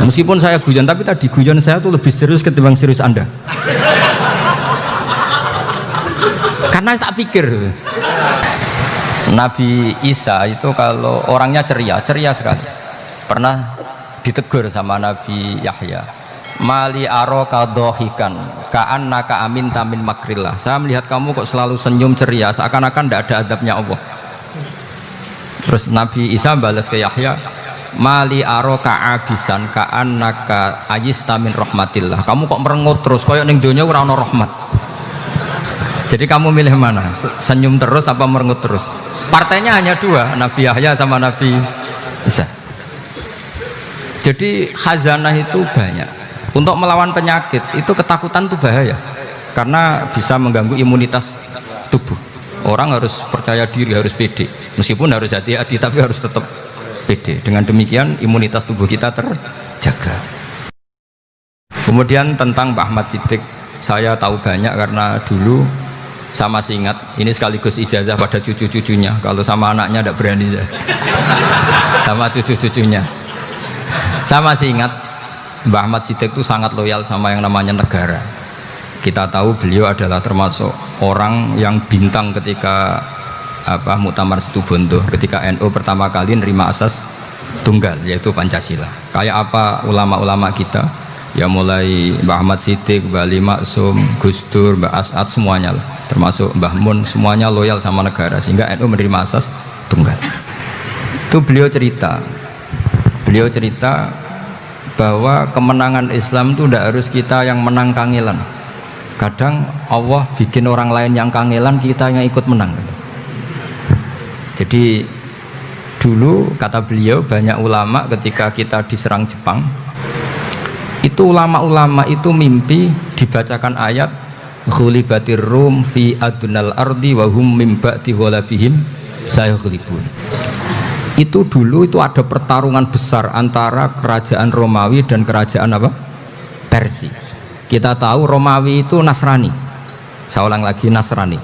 Meskipun saya guyon, tapi tadi guyon saya tuh lebih serius ketimbang serius Anda. Karena tak pikir Nabi Isa itu kalau orangnya ceria sekali. Pernah ditegur sama Nabi Yahya, mali aroka dohikan ka'annaka aminta min makrillah. Saya melihat kamu kok selalu senyum ceria, seakan-akan tidak ada adabnya Allah. Terus Nabi Isa balas ke Yahya, mali aroka abisan ka'annaka ayista min rahmatillah. Kamu kok merengut terus koyok ning donya ora ana rahmat. Jadi kamu milih mana? Senyum terus apa merengut terus? Partainya hanya dua, Nabi Yahya sama Nabi Isa. Jadi khazanah itu banyak. Untuk melawan penyakit itu ketakutan itu bahaya, karena bisa mengganggu imunitas tubuh. Orang harus percaya diri, harus pede. Meskipun harus hati-hati, tapi harus tetap pede. Dengan demikian imunitas tubuh kita terjaga. Kemudian tentang Pak Ahmad Siddiq, saya tahu banyak karena dulu saya masih ingat. Ini sekaligus ijazah pada cucu-cucunya. Kalau sama anaknya tidak berani saya. Sama cucu-cucunya. Saya masih ingat Mbah Ahmad Siddiq itu sangat loyal sama yang namanya negara. Kita tahu beliau adalah termasuk orang yang bintang ketika Muktamar Situbondo, ketika NU pertama kali nerima asas tunggal yaitu Pancasila. Kayak apa ulama-ulama kita ya, mulai Mbah Ahmad Siddiq, Mbah Ali Maksum, Gus Dur, Mbah As'ad, semuanya lah, termasuk Mbah Mun, semuanya loyal sama negara sehingga NU menerima asas tunggal. Itu beliau cerita bahwa kemenangan Islam itu tidak harus kita yang menang kangelan. Kadang Allah bikin orang lain yang kangelan, kita yang ikut menang. Jadi dulu kata beliau, banyak ulama ketika kita diserang Jepang, itu ulama-ulama itu mimpi dibacakan ayat ghulibatir rum fi adnal ardi wa hum mim ba'di ghalabihim sayaghlibun. Itu dulu itu ada pertarungan besar antara kerajaan Romawi dan kerajaan Persia. Kita tahu Romawi itu Nasrani. Saya ulang lagi, Nasrani.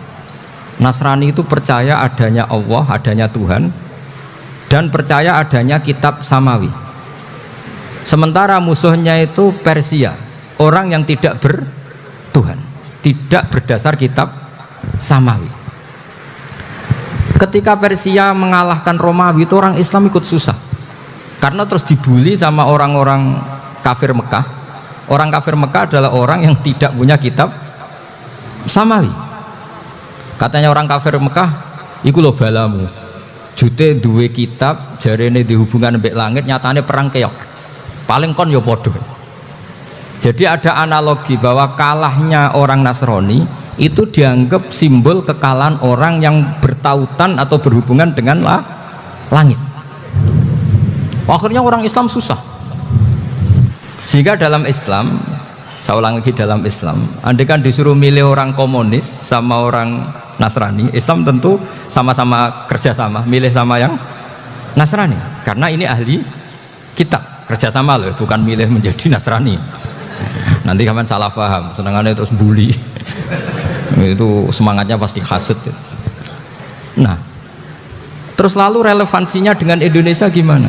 Nasrani itu percaya adanya Allah, adanya Tuhan, dan percaya adanya kitab samawi. Sementara musuhnya itu Persia, orang yang tidak bertuhan, tidak berdasar kitab samawi. Ketika Persia mengalahkan Romawi, itu orang Islam ikut susah karena terus dibully sama orang-orang kafir Mekah. Orang kafir Mekah adalah orang yang tidak punya kitab samawi. Katanya orang kafir Mekah, iku lho balamu jute duwe kitab jarene di hubungan mbek langit, nyatane perang keok, paling kon yo podo. Jadi ada analogi bahwa kalahnya orang Nasrani itu dianggap simbol kekalahan orang yang bertautan atau berhubungan dengan langit. Akhirnya orang Islam susah. Sehingga dalam Islam, saya ulang lagi, dalam Islam, andai kan disuruh milih orang komunis sama orang Nasrani, Islam tentu sama-sama kerjasama, milih sama yang Nasrani, karena ini ahli kitab, kerjasama loh, bukan milih menjadi Nasrani. Nanti kapan salah paham, senangannya terus bully. Itu semangatnya pasti hasad. Nah, terus lalu relevansinya dengan Indonesia gimana?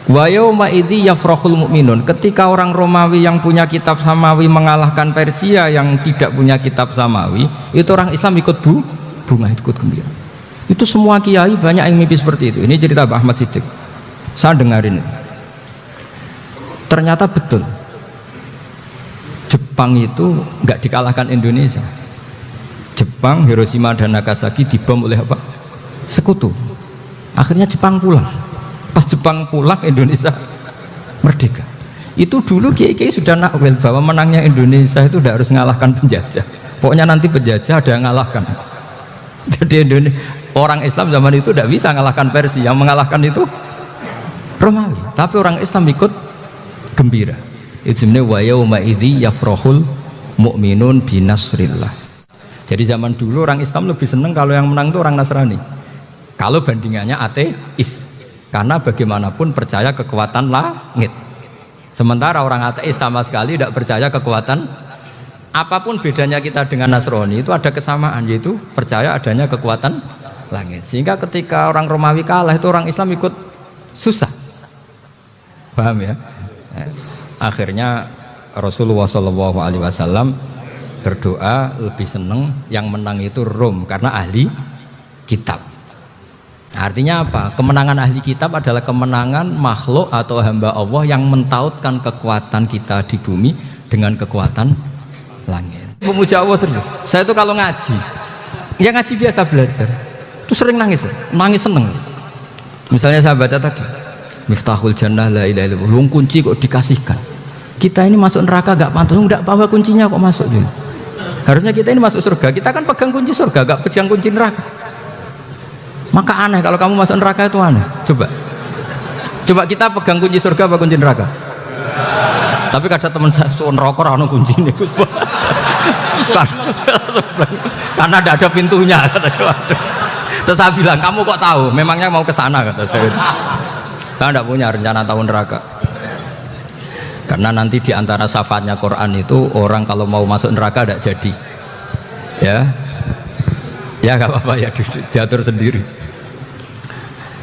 Wa yauma idzi yafrahul mu'minun, ketika orang Romawi yang punya kitab samawi mengalahkan Persia yang tidak punya kitab samawi, itu orang Islam ikut bunga, ikut gembira. Itu semua kiai banyak yang mimpi seperti itu. Ini cerita Pak Ahmad Siddiq, saya dengarin. Ternyata betul, Jepang itu nggak dikalahkan Indonesia. Jepang, Hiroshima dan Nagasaki dibom oleh sekutu. Akhirnya Jepang pulang. Pas Jepang pulang, Indonesia merdeka. Itu dulu kiai-kiai sudah nakwil bahwa menangnya Indonesia itu tidak harus mengalahkan penjajah. Pokoknya nanti penjajah ada yang mengalahkan. Jadi orang Islam zaman itu tidak bisa mengalahkan Persia. Yang mengalahkan itu Romawi. Tapi orang Islam ikut gembira. Itu sebenarnya wa yauma idzi yafrahul mu'minun binasrillah. Jadi zaman dulu orang Islam lebih senang kalau yang menang itu orang Nasrani, kalau bandingannya ateis, karena bagaimanapun percaya kekuatan langit. Sementara orang ateis sama sekali tidak percaya kekuatan. Apapun bedanya kita dengan Nasrani, itu ada kesamaan, yaitu percaya adanya kekuatan langit. Sehingga ketika orang Romawi kalah, itu orang Islam ikut susah. Paham ya? Akhirnya Rasulullah SAW berdoa lebih seneng yang menang itu Rom karena ahli kitab. Artinya apa? Kemenangan ahli kitab adalah kemenangan makhluk atau hamba Allah yang mentautkan kekuatan kita di bumi dengan kekuatan langit. Memuja Allah serius. Saya itu kalau ngaji, ya ngaji biasa belajar, itu sering nangis seneng. Misalnya saya baca tadi, Miftahul Jannah la ilaha illallah, kunci kok dikasihkan. Kita ini masuk neraka gak pantas, enggak bawa kuncinya kok masuk gitu. Harusnya kita ini masuk surga, kita kan pegang kunci surga, gak pegang kunci neraka. Maka aneh kalau kamu masuk neraka itu aneh. Coba kita pegang kunci surga apa kunci neraka? Tapi kadang teman saya suka neraka ora ono kuncine. Karena tidak ada pintunya. Terus saya bilang, kamu kok tahu? Memangnya mau ke sana kata saya. Saya tidak punya rencana tahu neraka. Karena nanti di antara syafaatnya Quran itu orang kalau mau masuk neraka tidak jadi. Ya nggak apa-apa ya, diatur sendiri.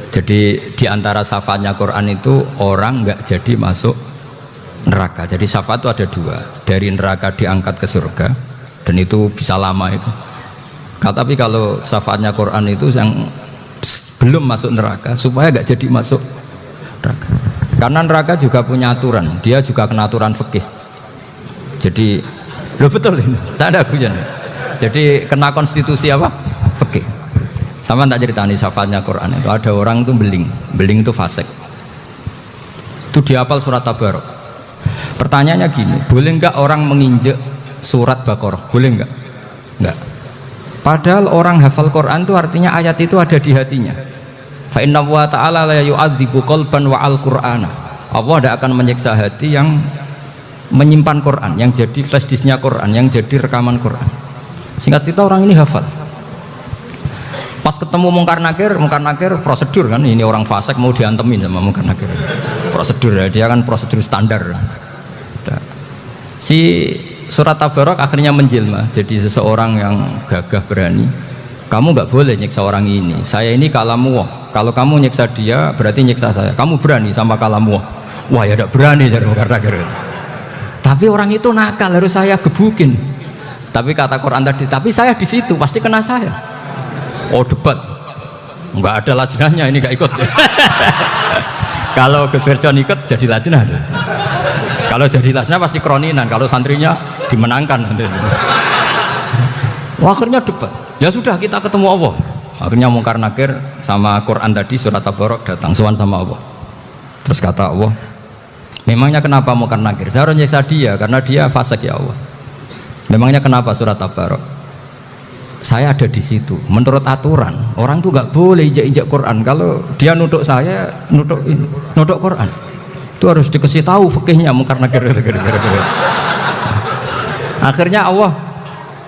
Jadi di antara syafaatnya Quran itu orang nggak jadi masuk neraka. Jadi syafaat itu ada dua, dari neraka diangkat ke surga, dan itu bisa lama itu. Tapi kalau syafaatnya Quran itu yang belum masuk neraka supaya nggak jadi masuk neraka. Karena neraka juga punya aturan, dia juga kena aturan fikih. Jadi lo betul ini, saya ada hujan. Jadi kena konstitusi apa? Fikih. Sama tak ceritani syafaatnya Quran itu ada orang itu beling itu fasik. Itu dihafal surat Tabarok. Pertanyaannya gini, boleh enggak orang menginjek surat Baqarah? Boleh enggak? Enggak. Padahal orang hafal Quran itu artinya ayat itu ada di hatinya. Fa inna wa ta'ala la yu'adzibu qalban wa al-Qur'ana. Allah tidak akan menyiksa hati yang menyimpan Quran, yang jadi flash disknya Quran, yang jadi rekaman Quran. Singkat cerita orang ini hafal. Pas ketemu Mungkar Nakir prosedur kan, ini orang fasik mau diantemin sama Mungkar Nakir. Prosedur ya, dia kan prosedur standar. Si surat Tabarok akhirnya menjelma jadi seseorang yang gagah berani. Kamu nggak boleh nyiksa orang ini. Saya ini kalamullah. Kalau kamu nyiksa dia berarti nyiksa saya. Kamu berani sama kalamullah. Wah ya tidak berani jadi Mungkar Nakir. Tapi orang itu nakal, harus saya gebukin. Tapi kata Quran tadi, tapi saya di situ pasti kena saya. Oh debat, nggak ada lajnahnya ini nggak ikut. Kalau Gus Wirjon ikut jadi lajnah. Kalau jadi lajnah pasti kroninan. Kalau santrinya dimenangkan. Wah, akhirnya debat. Ya sudah kita ketemu Allah. Akhirnya Mungkar Nakir sama Quran tadi surat Tabarok datang sowan sama Allah. Terus kata Allah, memangnya kenapa Mungkar Nakir? Saya harus nyiksa dia karena dia fasik ya Allah. Memangnya kenapa surat Tabarok? Saya ada di situ. Menurut aturan orang tuh nggak boleh injak Quran. Kalau dia nutuk saya, nutuk Quran, itu harus dikasih tahu fikihnya Mungkar Nakir. Akhirnya Allah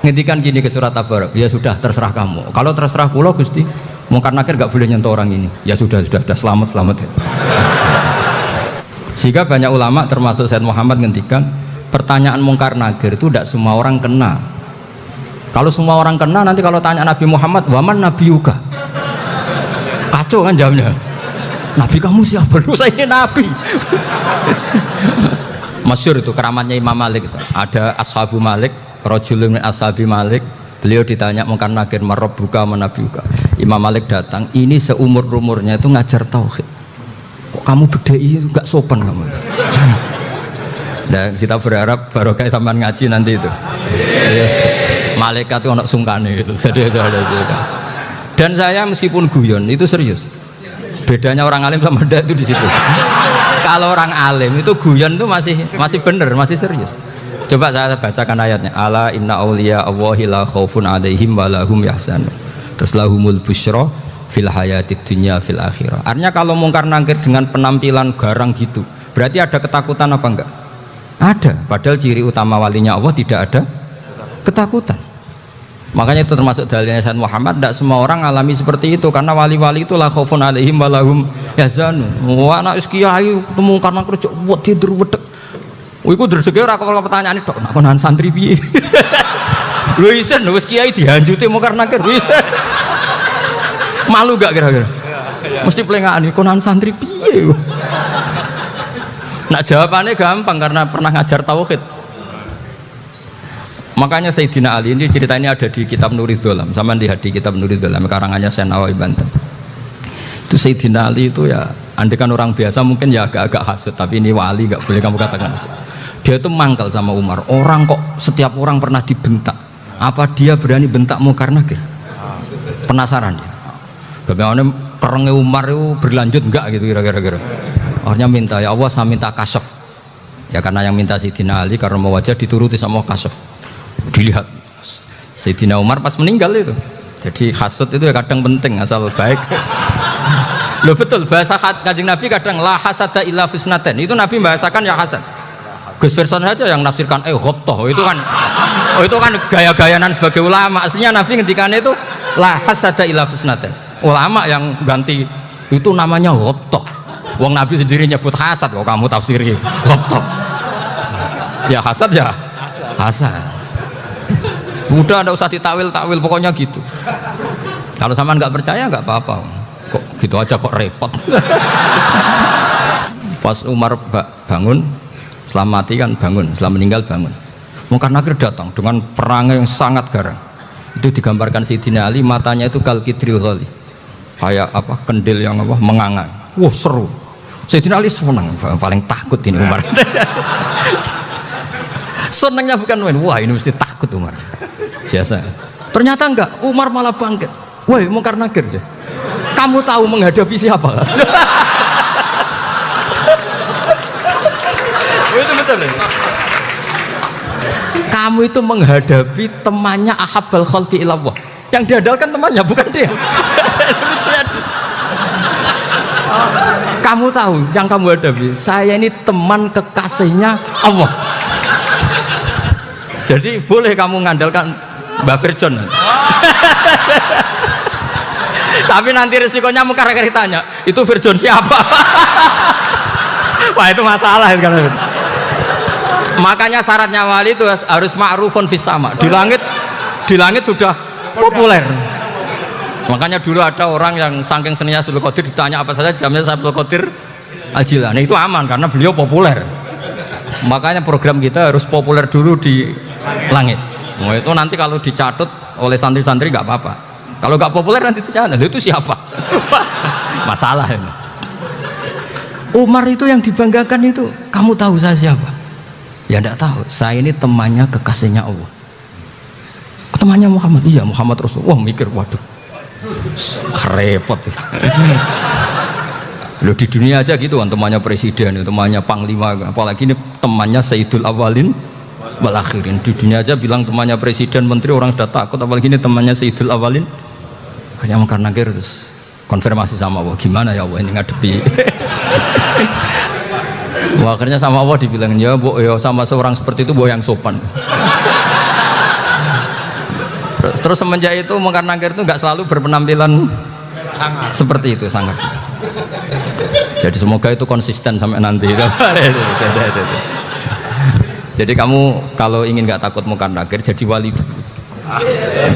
ngendikan gini ke surat Tabarok, ya sudah terserah kamu. Kalau terserah kula Gusti, Mungkar Nakir nggak boleh nyentuh orang ini. Ya sudah selamat. Sehingga banyak ulama termasuk Said Muhammad ngendikan pertanyaan Mungkar Nakir itu tidak semua orang kena. Kalau semua orang kena, nanti kalau tanya Nabi Muhammad, waman Nabi Yuka, kacau kan jawabnya. Nabi kamu siapa? Lu saya ini Nabi. Masyhur itu keramatnya Imam Malik itu. Ada Ashabu Malik, Rajulun min Ashabi Malik. Beliau ditanya Mungkar Nakir, marabbuka wa nabiyuka. Imam Malik datang, ini seumur-umurnya itu ngajar tauhid. Kok kamu bedai itu gak sopan kamu? Dan kita berharap barokah sampean ngaji nanti itu. Yes. Malaikat itu anak sungkane gitu. Jadi itu ada juga. Dan saya meskipun guyon itu serius. Bedanya orang alim sama ndak itu di situ. Kalau orang alim itu guyon itu masih bener, masih serius. Coba saya bacakan ayatnya. Ala inna auliya Allahi la khaufun alaihim wa lahum yahzanun. Terus lahumul busyra fil hayatid dunya fil akhirah. Artinya kalau Mungkar Nakir dengan penampilan garang gitu, berarti ada ketakutan apa enggak? Ada. Padahal ciri utama walinya Allah tidak ada ketakutan. Makanya itu termasuk dalilnya Sayyid Muhammad, tidak semua orang alami seperti itu karena wali-wali itu la khaufun alaihim wa lahum yahzanun. Wah anak kiai ketemu karena kerja buat tidur wedek. Iku rezeki ora kok pertanyaan itu nak konan santri piye. Lho isen wis kiai dihanjuti Mungkar Nakir. Malu gak kira-kira? Mesti pelengahan konan santri piye. Nak jawabannya gampang karena pernah ngajar tauhid. Makanya Sayyidina Ali ini cerita ini ada di kitab Nurul Dholam, sama di kitab Nurul Dholam karangannya Syekh Nawawi Banten. Itu Sayyidina Ali itu ya, andai kan orang biasa mungkin ya agak-agak hasut, tapi ini wali gak boleh kamu katakan hasut. Dia itu mangkal sama Umar. Orang kok setiap orang pernah dibentak, apa dia berani bentakmu karena ke? Penasaran dia. Bagaimana perangnya Umar itu berlanjut enggak gitu kira-kira. Akhirnya minta, ya Allah saya minta kasyaf. Ya karena yang minta Sayyidina Ali karena mau wajah dituruti sama kasyaf. Dilihat Sayyidina Umar pas meninggal itu. Jadi hasud itu ya kadang penting asal baik. Loh betul, bahasa Kanjeng Nabi kadang la hasada illa fisnaten. Itu Nabi bahasakan ya hasad. Gus Verson saja yang nafsirkan ghobtoh itu kan gaya-gayanan sebagai ulama. Aslinya Nabi ngendikannya itu la hasada illa fisnaten. Ulama yang ganti itu namanya ghobtoh. Wong Nabi sendiri nyebut hasad kok kamu tafsiri ghobtoh. Ya hasad ya hasad. Udah nggak usah ditakwil pokoknya gitu. Kalau sama nggak percaya nggak apa-apa. Kok gitu aja kok repot. Pas Umar bangun, setelah mati kan bangun, setelah meninggal bangun. Munkar Nakir datang dengan perangai yang sangat garang. Itu digambarkan Sayyidina Ali, matanya itu kal kidril ghali, kayak apa kendil yang apa mengangang. Wah seru. Sayyidina Ali senang, paling takut ini Umar. Senangnya bukan main, wah ini mesti takut Umar. Biasa. Ternyata enggak, Umar malah bangkit. Woi, Munkar Nakir ya. Kamu tahu menghadapi siapa? Itu betul ya? Kamu itu menghadapi temannya ahabbal khalqi ilallah. Yang diandalkan temannya bukan dia. Kamu tahu yang kamu hadapi, saya ini teman kekasihnya Allah. Jadi boleh kamu mengandalkan Mbak Virjon. Tapi nanti resikonya Munkar Nakir tanya, itu Virjon siapa? Wah itu masalah itu kan. Makanya syaratnya wali itu harus ma'rufun fis sama. Di langit sudah populer. Makanya dulu ada orang yang saking seninya Abdul Qadir ditanya apa saja jamnya Abdul Qadir Al-Jilani, itu aman karena beliau populer. Makanya program kita harus populer dulu di langit. Nah, itu nanti kalau dicatut oleh santri-santri nggak apa-apa. Kalau nggak populer nanti dicatat, itu siapa? Masalah ini. Umar itu yang dibanggakan itu, kamu tahu saya siapa? Ya enggak tahu. Saya ini temannya kekasihnya Allah. Temannya Muhammad, iya Muhammad Rasul. Wah mikir, waduh, repot. Loh di dunia aja gitu kan, temannya presiden, temannya panglima, apalagi ini temannya Sayyidul Awalin wal Akhirin. Di dunia aja bilang temannya presiden, menteri, orang sudah takut, apalagi ini temannya Sayyidul Awalin. Akhirnya Munkar Nakir terus konfirmasi sama Allah, gimana ya Allah ini ngadepi. Wah, akhirnya sama Allah dibilang, ya bu, ya sama seorang seperti itu bu yang sopan. Terus semenjak itu Munkar Nakir itu nggak selalu berpenampilan seperti itu, sangat seperti itu. Jadi semoga itu konsisten sampai nanti. Jadi kamu kalau ingin nggak takut Munkar Nakir, jadi wali dulu.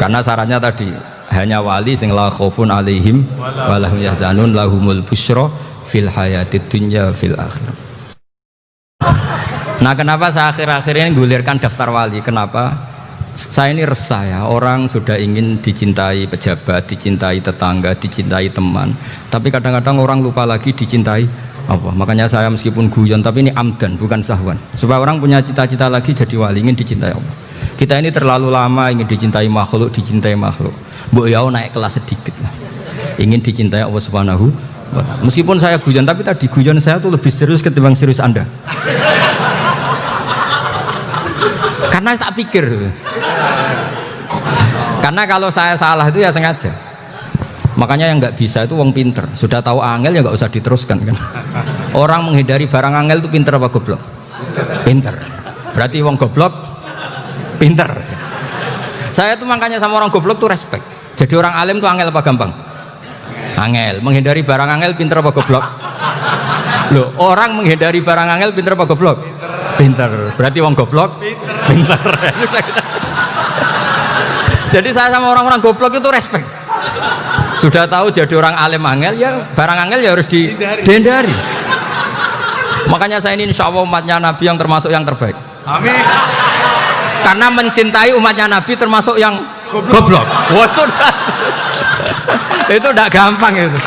Karena syaratnya tadi hanya wali sing la khaufun alaihim wa lahum yahzanun lahumul busyra fil hayatid dunya fil akhirah. Nah, kenapa saya akhir-akhir ini gulirkan daftar wali? Kenapa? Saya ini resah ya, orang sudah ingin dicintai pejabat, dicintai tetangga, dicintai teman, tapi kadang-kadang orang lupa lagi dicintai apa. Makanya saya meskipun guyon, tapi ini amdan bukan sahwan, supaya orang punya cita-cita lagi jadi wali, ingin dicintai Allah. Kita ini terlalu lama ingin dicintai makhluk, Mbok ya naik kelas sedikit lah. Ingin dicintai Allah Subhanahu wa ta'ala. Meskipun saya guyon, tapi tadi guyon saya tuh lebih serius ketimbang serius Anda. Karena tak pikir. Karena kalau saya salah itu ya sengaja. Makanya yang nggak bisa itu wong pinter. Sudah tahu angel ya nggak usah diteruskan kan. Orang menghindari barang angel itu pinter apa goblok? Pinter. Berarti wong goblok pinter. Saya tuh makanya sama orang goblok tuh respect. Jadi orang alim tuh angel apa gampang? Angel. Menghindari barang angel pinter apa goblok? Loh, orang menghindari barang angel pinter apa goblok? Pinter. Berarti wong goblok pinter. Jadi saya sama orang-orang goblok itu respect. Sudah tahu jadi orang alim angel ya barang angel ya harus dihindari. Makanya saya ini insya Allah umatnya Nabi yang termasuk yang terbaik. Amin. Karena mencintai umatnya Nabi termasuk yang goblok. Wah, itu tidak gampang itu.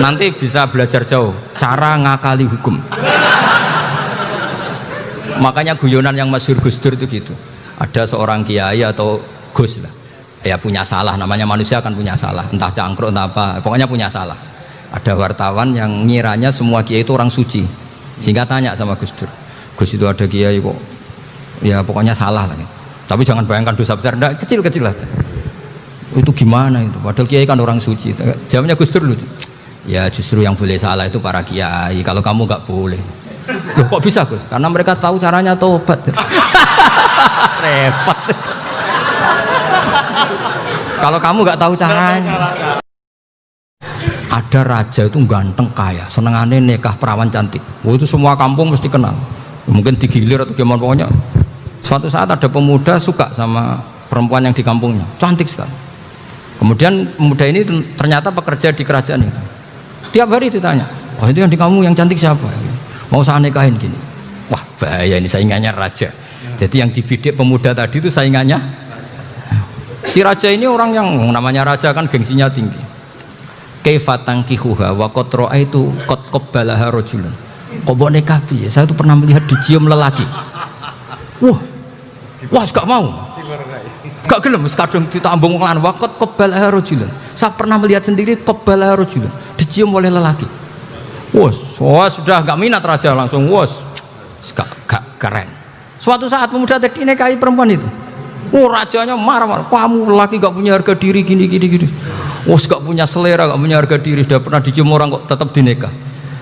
Nanti bisa belajar jauh cara ngakali hukum. Makanya guyonan yang masyhur Gus Dur itu gitu. Ada seorang kiai atau Gus lah, ya punya salah, namanya manusia kan punya salah, entah cangkruk entah apa, pokoknya punya salah. Ada wartawan yang ngiranya semua kiai itu orang suci, sehingga tanya sama Gus Dur, Gus itu ada kiai kok, ya pokoknya salah lah. Tapi jangan bayangkan dosa besar, enggak, kecil-kecil aja. Itu gimana itu? Padahal kiai kan orang suci. Jawabnya Gus Dur lucu. Ya justru yang boleh salah itu para kiai. Kalau kamu nggak boleh. Loh, kok bisa Gus? Karena mereka tahu caranya tobat. Repot. Kalau kamu nggak tahu caranya. Ada raja itu ganteng kaya, senengannya nikah perawan cantik. Oh, itu semua kampung mesti kenal. Mungkin digilir atau gimana pokoknya. Suatu saat ada pemuda suka sama perempuan yang di kampungnya, cantik sekali. Kemudian pemuda ini ternyata pekerja di kerajaan itu. Tiap hari ditanya, oh itu yang di kamu yang cantik siapa? Mau saya nikahin gini. Wah bahaya ini, saingannya raja. Jadi yang dibidik pemuda tadi itu saingannya. Si raja ini orang yang namanya raja kan gengsinya tinggi. Kaifatang kihuha wa qad raaitu qad qabbalaha rajulun. Kok mbok nikah piye? Saya tuh pernah melihat dicium lelaki. Wah, gak mau. Gak gelem kadung ditambung lan wa qad qabbalaha rajulun. Saya pernah melihat sendiri qabbalaha rajulun, dicium oleh lelaki. Wah, sudah gak minat raja langsung gak keren. Suatu saat pemuda tadi nikahi perempuan itu. Rajanya marah-marah, kamu lelaki gak punya harga diri gini. Gak punya selera, gak punya harga diri, sudah pernah dicium orang kok tetap dinikah.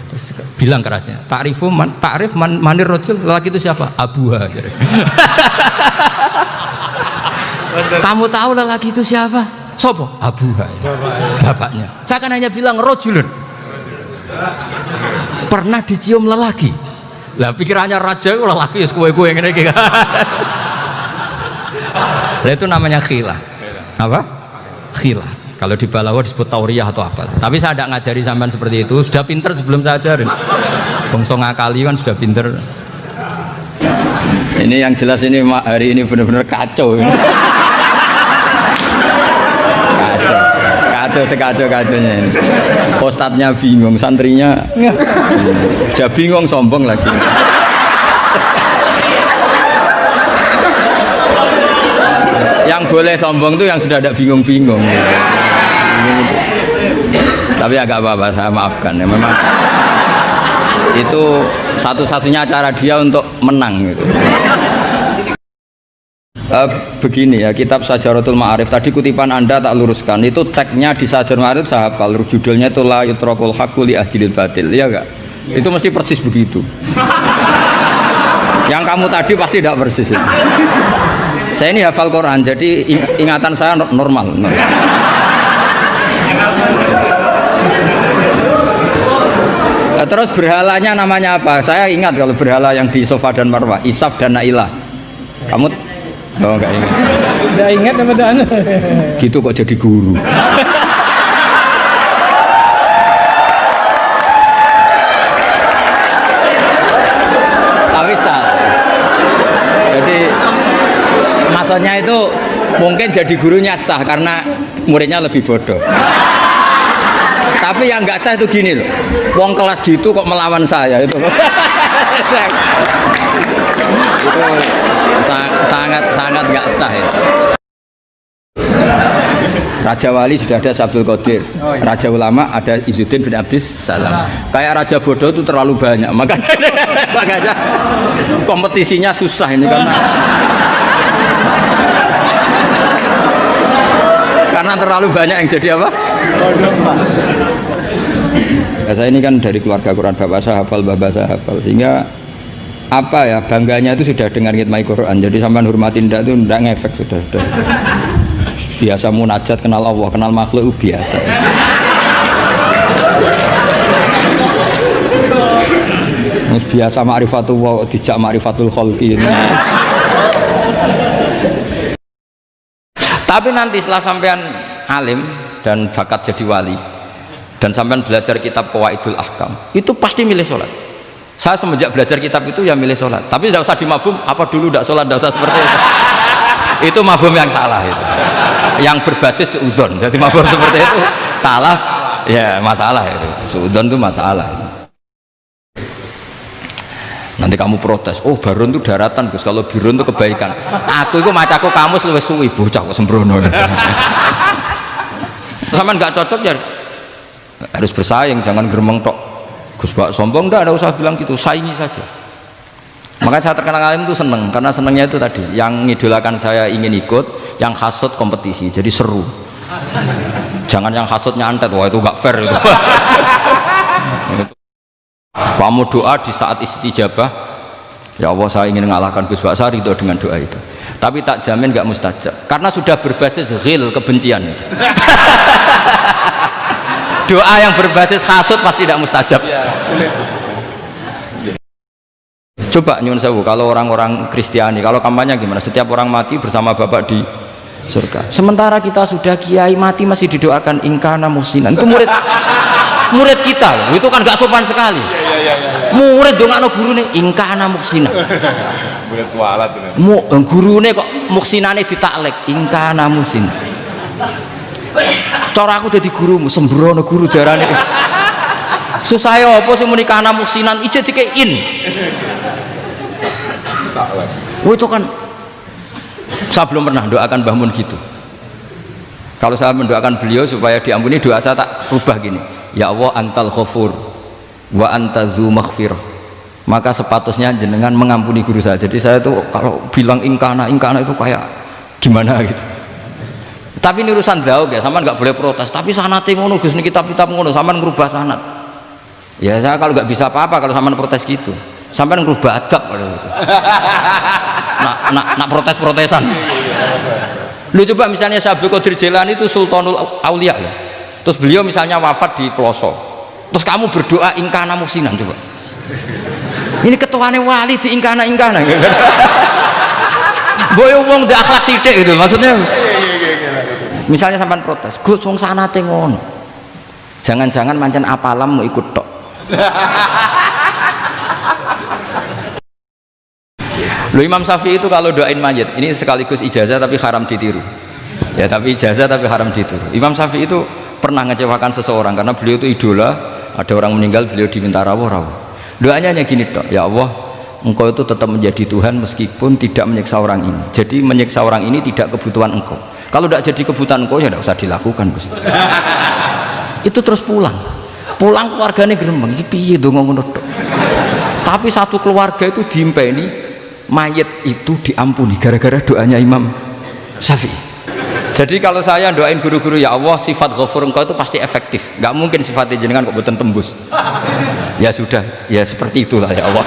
Terus bilang ke raja, ta'rif manir rajul, lelaki itu siapa? Abuha. Kamu tahu lelaki itu siapa? Sopo? Abuha. Bapaknya. Saya kan hanya bilang rajulun. Pernah dicium lelaki. Lah pikirannya raja lelaki wis kowe-kowe ngene iki. Lah itu namanya khilah. Apa? Khilah. Kalau di Balawa disebut tauriyah atau apa. Tapi saya tidak ngajari sampean seperti itu. Sudah pinter sebelum saya ajarin. Bangsa ngakali kan sudah pinter. Ini yang jelas ini hari ini benar-benar kacau. Kacau sekacau-kacaunya ini. Ustadznya bingung, santrinya sudah bingung, sombong lagi. Yang boleh sombong tuh yang sudah ada bingung-bingung. Tapi agak apa-apa, saya maafkan ya, memang itu satu-satunya cara dia untuk menang gitu. Begini ya, kitab Sajaratul Ma'arif tadi kutipan Anda tak luruskan, itu tagnya di Sajaratul Ma'arif saya hafal, judulnya itu la yutrakul haqqu li ahdilil batil, ya enggak? Itu mesti persis begitu. Yang kamu tadi pasti tidak persis itu. Saya ini hafal Quran, jadi ingatan saya normal. Terus berhalanya namanya apa? Saya ingat kalau berhala yang di Safa dan Marwah, Isaf dan Nailah. Kamu enggak ingat? Udah ingat apa dah? Gitu kok jadi guru. Tapi salah. Jadi maksudnya itu mungkin jadi gurunya sah karena muridnya lebih bodoh. Tapi yang nggak sah itu gini loh, wong kelas gitu kok melawan saya itu. Itu sangat nggak sah ya. Raja wali sudah ada Abdul Qadir, raja ulama ada Izzuddin bin Abdis Salam. Kayak raja bodoh itu terlalu banyak, makanya kompetisinya susah ini karena terlalu banyak yang jadi apa? Ya, saya ini kan dari keluarga Quran, bapak saya hafal, bapak saya hafal, sehingga apa ya, bangganya itu sudah dengar ngitmai Quran. Jadi sampai hormatin ndak itu ndak ngefek, sudah biasa munajat, kenal Allah, kenal makhluk itu biasa. Biasa ma'rifatullah dijak ma'rifatul khalqi. Tapi nanti setelah sampean alim dan bakat jadi wali, dan sampean belajar kitab Qawaidul Ahkam itu pasti milih sholat. Saya semenjak belajar kitab itu ya milih sholat, tapi tidak usah dimafhum apa dulu tidak sholat, tidak usah seperti itu. Itu mafhum yang salah itu, yang berbasis suudzon. Jadi mafhum seperti itu salah, ya masalah itu. Suudzon itu masalah. Nanti kamu protes, oh Barun itu daratan Gus, kalau Birun itu kebaikan. Aku itu macaku kamus luwih suwi, bocah kok sembrono. Sama nggak cocok ya harus bersaing, jangan geremeng tok. Gus Bak sombong, enggak ada usah bilang gitu, saingi saja. Makanya saya terkenal alim itu seneng, karena senengnya itu tadi, yang ngidolakan saya ingin ikut, yang hasut kompetisi, jadi seru. Jangan yang hasut nyantet, wah itu nggak fair itu. Kamu doa di saat istijabah, ya Allah saya ingin mengalahkan Gus Baksa itu dengan doa itu. Tapi tak jamin nggak mustajab, karena sudah berbasis ghil, kebencian. Doa yang berbasis hasud pasti tidak mustajab. Ya, sulit. Coba nyun sewu, kalau orang-orang Kristiani, kalau kampanye gimana? Setiap orang mati bersama Bapak di surga. Sementara kita sudah kiai mati masih didoakan ingkana muhsinan. Itu murid kita loh. Itu kan gak sopan sekali. Murid dongakno gurune ingkana muhsinan. Murid kualat itu. Gurune kok muhsinane ditaklek ingkana muhsinan. Cara aku jadi gurumu sembrono guru darane. Susah apa sih muni kana muhsinan ije dikein. Oh itu kan saya belum pernah doakan Mbah Mun gitu. Kalau saya mendoakan beliau supaya diampuni, doa saya tak rubah gini, ya Allah antal ghafur wa anta dzu maghfirah, maka sepatutnya jenengan mengampuni guru saya. Jadi saya tuh kalau bilang ingkana itu kayak gimana gitu. Tapi ini urusan zauk ya, sampean nggak boleh protes. Tapi sanate ngono Gus, ini kitab-kitab ngono, sampean ngerubah sanat. Ya saya kalau nggak bisa apa-apa kalau sampean protes gitu. Sampean ngerubah adab kalau gitu. Nak protes-protesan. Lu coba misalnya Syekh Abdul Qadir Jailani itu Sultanul Aulia ya. Terus beliau misalnya wafat di pelosok. Terus kamu berdoa ingkana muhsinan coba. Ini ketuane wali di ingkana. Boyo wong ndek akhlak sithik gitu maksudnya. Misalnya sampean protes, Gus wong sanate ngono. Jangan-jangan mancen apalam mau ikut tok. Loh Imam Syafi'i itu kalau doain mayit, ini sekaligus ijazah tapi haram ditiru. Ya tapi ijazah tapi haram ditiru. Imam Syafi'i itu pernah ngecewakan seseorang karena beliau itu idola, ada orang meninggal beliau diminta rawuh. Doanya hanya gini tok, ya Allah, Engkau itu tetap menjadi Tuhan meskipun tidak menyiksa orang ini. Jadi menyiksa orang ini tidak kebutuhan Engkau. Kalau tidak jadi kebutuhan Engkau ya tidak usah dilakukan Gus. Itu terus pulang keluarganya gerembeng, iki piye donga ngono tok. Tapi satu keluarga itu diimpeni mayit itu diampuni gara-gara doanya Imam Syafi'i. Jadi kalau saya doain guru-guru, ya Allah sifat ghafur Engkau itu pasti efektif, nggak mungkin sifatnya jenengan kok boten tembus. Ya sudah, ya seperti itulah ya Allah.